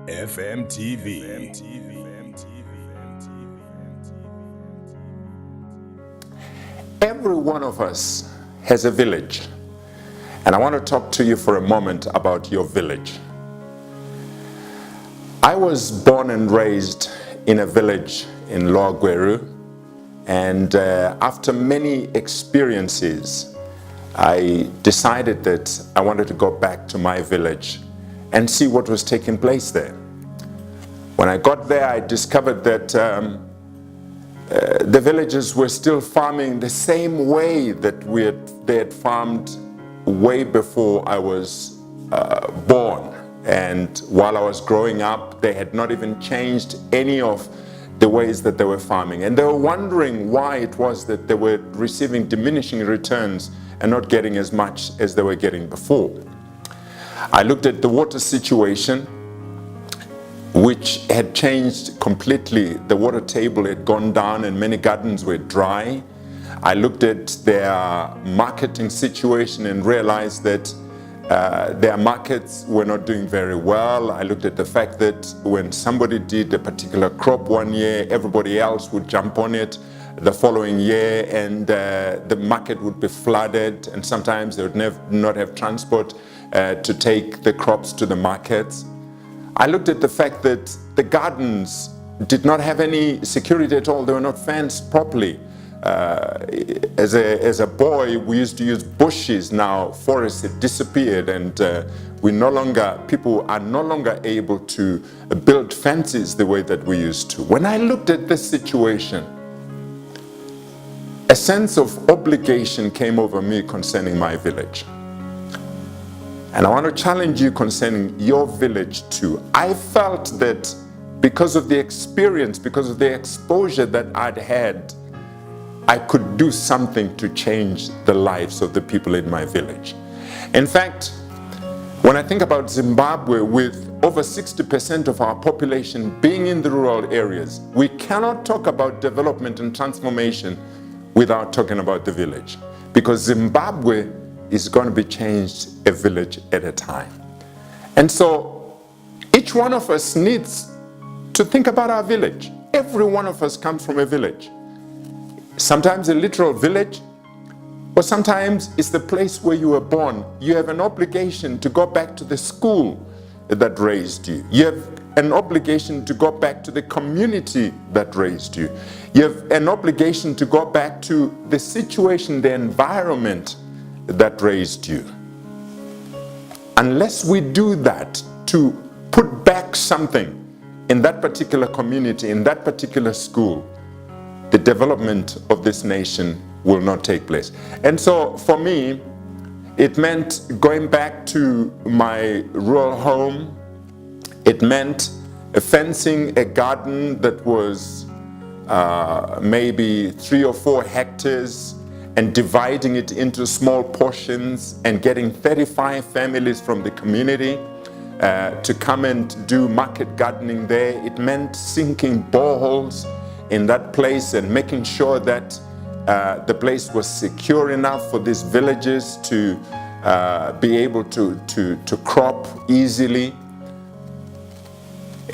FMTV. Every one of us has a village, and I want to talk to you for a moment about your village. I was born and raised in a village in Lower Gweru, and after many experiences, I decided that I wanted to go back to my village and see what was taking place there. When I got there, I discovered that the villagers were still farming the same way that they had farmed way before I was born. And while I was growing up, they had not even changed any of the ways that they were farming. And they were wondering why it was that they were receiving diminishing returns and not getting as much as they were getting before. I looked at the water situation, which had changed completely. The water table had gone down and many gardens were dry. I looked at their marketing situation and realized that their markets were not doing very well. I looked at the fact that when somebody did a particular crop one year, everybody else would jump on it the following year, and the market would be flooded, and sometimes they would not have transport to take the crops to the markets. I looked at the fact that the gardens did not have any security at all. They were not fenced properly. As a boy, we used to use bushes. Now forests have disappeared, and people are no longer able to build fences the way that we used to. When I looked at this situation, a sense of obligation came over me concerning my village. And I want to challenge you concerning your village too. I felt that because of the experience, because of the exposure that I'd had, I could do something to change the lives of the people in my village. In fact, when I think about Zimbabwe, with over 60% of our population being in the rural areas, we cannot talk about development and transformation without talking about the village. Because Zimbabwe is going to be changed a village at a time. And so each one of us needs to think about our village. Every one of us comes from a village. Sometimes a literal village, or sometimes it's the place where you were born. You have an obligation to go back to the school that raised you. You have an obligation to go back to the community that raised you. You have an obligation to go back to the situation, the environment that raised you. Unless we do that, to put back something in that particular community, in that particular school, the development of this nation will not take place. And so for me, it meant going back to my rural home. It meant fencing a garden that was maybe 3 or 4 hectares and dividing it into small portions and getting 35 families from the community to come and do market gardening there. It meant sinking boreholes in that place and making sure that the place was secure enough for these villages to be able to crop easily.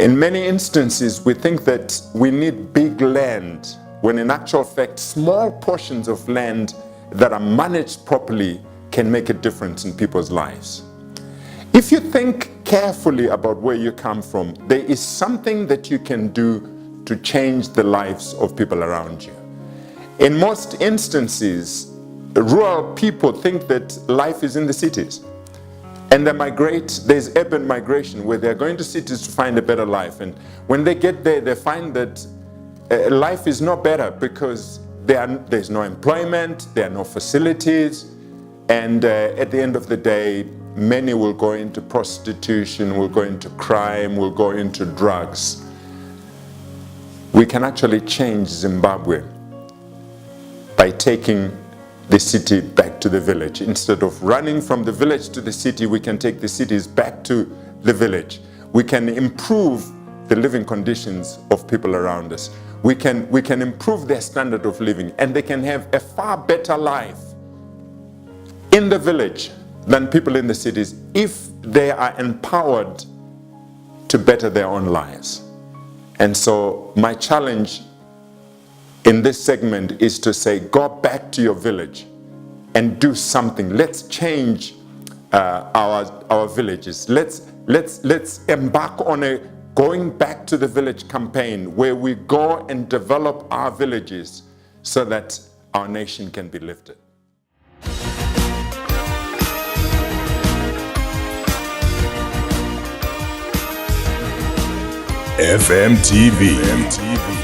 In many instances, we think that we need big land, when in actual fact, small portions of land that are managed properly can make a difference in people's lives. If you think carefully about where you come from, there is something that you can do to change the lives of people around you. In most instances, rural people think that life is in the cities. And they migrate. There's urban migration where they're going to cities to find a better life. And when they get there, they find that life is no better because there's no employment, there are no facilities, and at the end of the day, many will go into prostitution, will go into crime, will go into drugs. We can actually change Zimbabwe by taking the city back to the village. Instead of running from the village to the city, we can take the cities back to the village. We can improve the living conditions of people around us. We can improve their standard of living, and they can have a far better life in the village than people in the cities if they are empowered to better their own lives. And so my challenge in this segment is to say, go back to your village and do something. Let's change our villages. Let's embark on a going back to the village campaign where we go and develop our villages so that our nation can be lifted. FMTV.